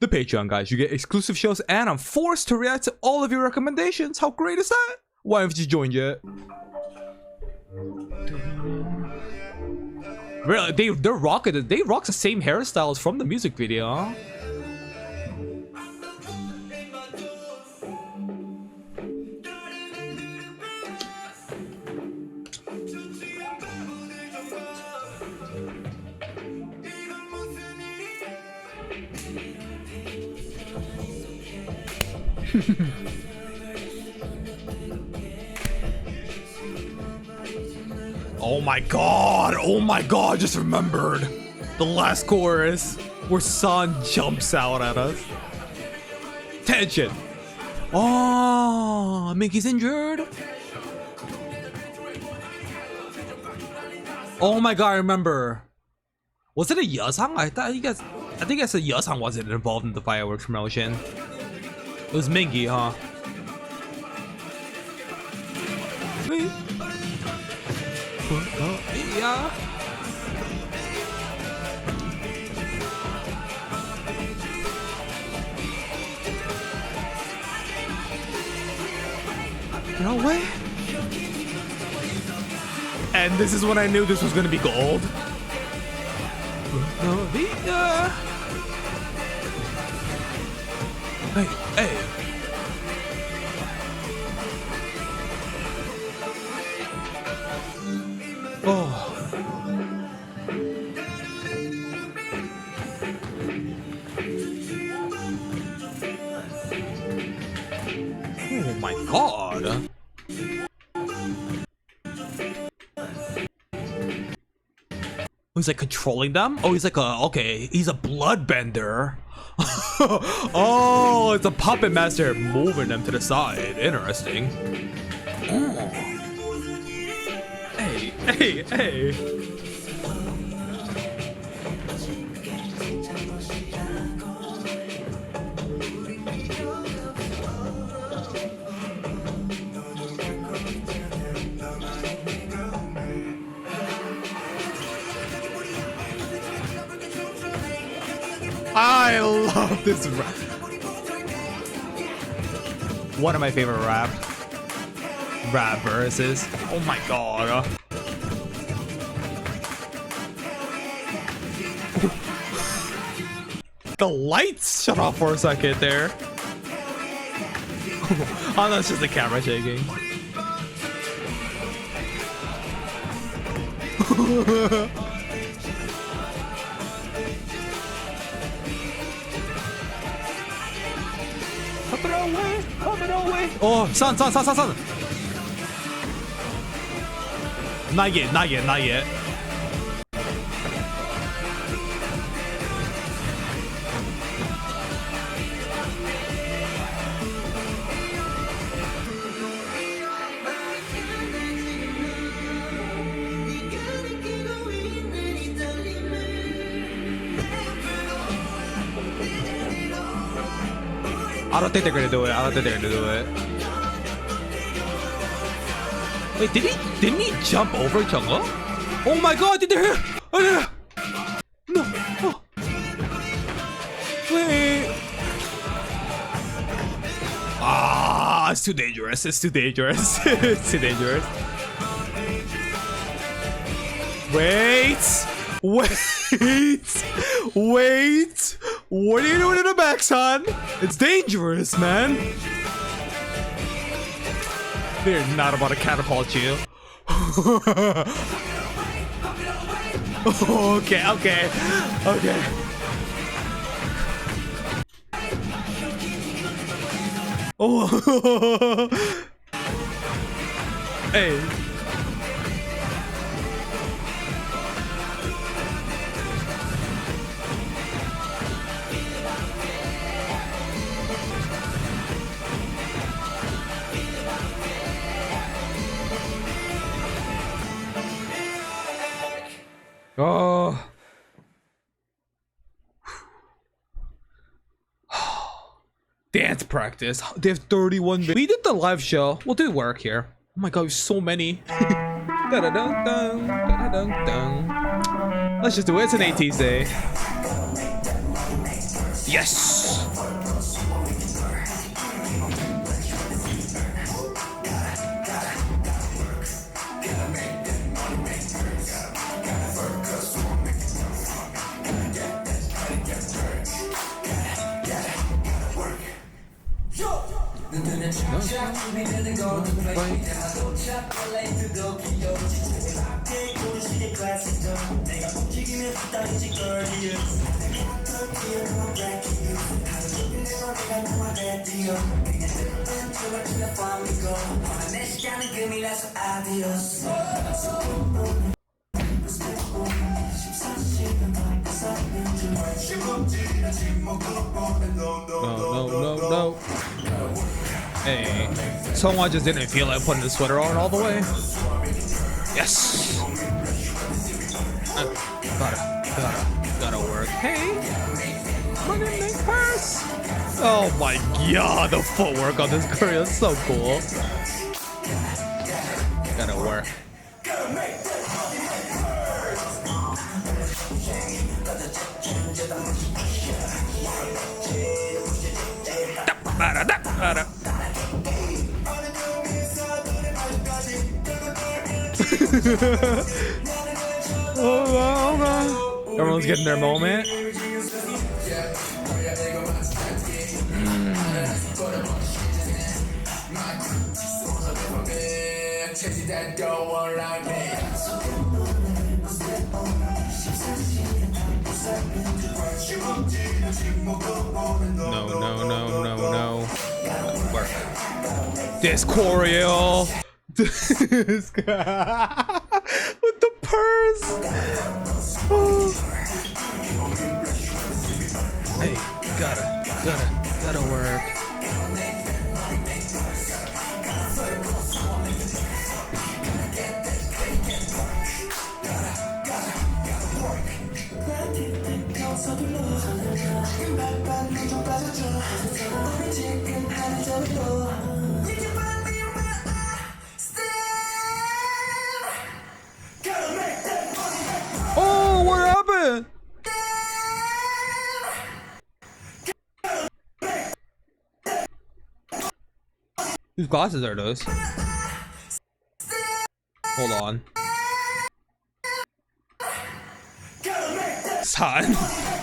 The Patreon, guys. You get exclusive shows, and I'm forced to react to all of your recommendations. How great is that? Why haven't you joined yet? Really, they rock it. They rock the same hairstyles from the music video, huh? Oh my god! Oh my god! I just remembered the last chorus where Sun jumps out at us. Tension. Oh, Mickey's injured. Oh my god! I remember. Was it a Yasang? I think it's a Yasang wasn't involved in the fireworks promotion. It was Mingy, huh? Yeah. No way. And this is when I knew this was gonna be gold. Hey, hey. Oh. Oh my god. He's like controlling them? Oh, he's like he's a bloodbender. Oh, it's a puppet master moving them to the side. Interesting. Oh. Hey, hey, hey. I love this rap. One of my favorite rap verses. Oh my god. The lights shut off for a second there. Oh, that's just the camera shaking. Up it away, up it away. Oh, son. Not yet, not yet, not yet. I don't think they're gonna do it. I don't think they're gonna do it. Wait, didn't he jump over Chungho? Oh my god, did they hear? Oh, yeah. No. Oh. Wait. Ah, it's too dangerous. It's too dangerous. It's too dangerous. Wait. Wait. What are you doing in the back, son? It's dangerous, man. They're not about to catapult you. Okay. Oh. Hey. Oh. Dance practice. They have 31 minutes. We did the live show. We'll do work here. Oh my god, there's so many. Let's just do it. It's an ATEEZ day. Yes! No. Hey, someone just didn't feel like putting the sweater on all the way. Yes. Gotta work. Hey, money make purse. Oh my god, the footwork on this girl is so cool. Gotta work. Oh, everyone's getting their moment. No. Work. This choreo. This guy with the purse. Oh. Hey, gotta work. Oh, what happened? Whose glasses are those? Hold on. Son.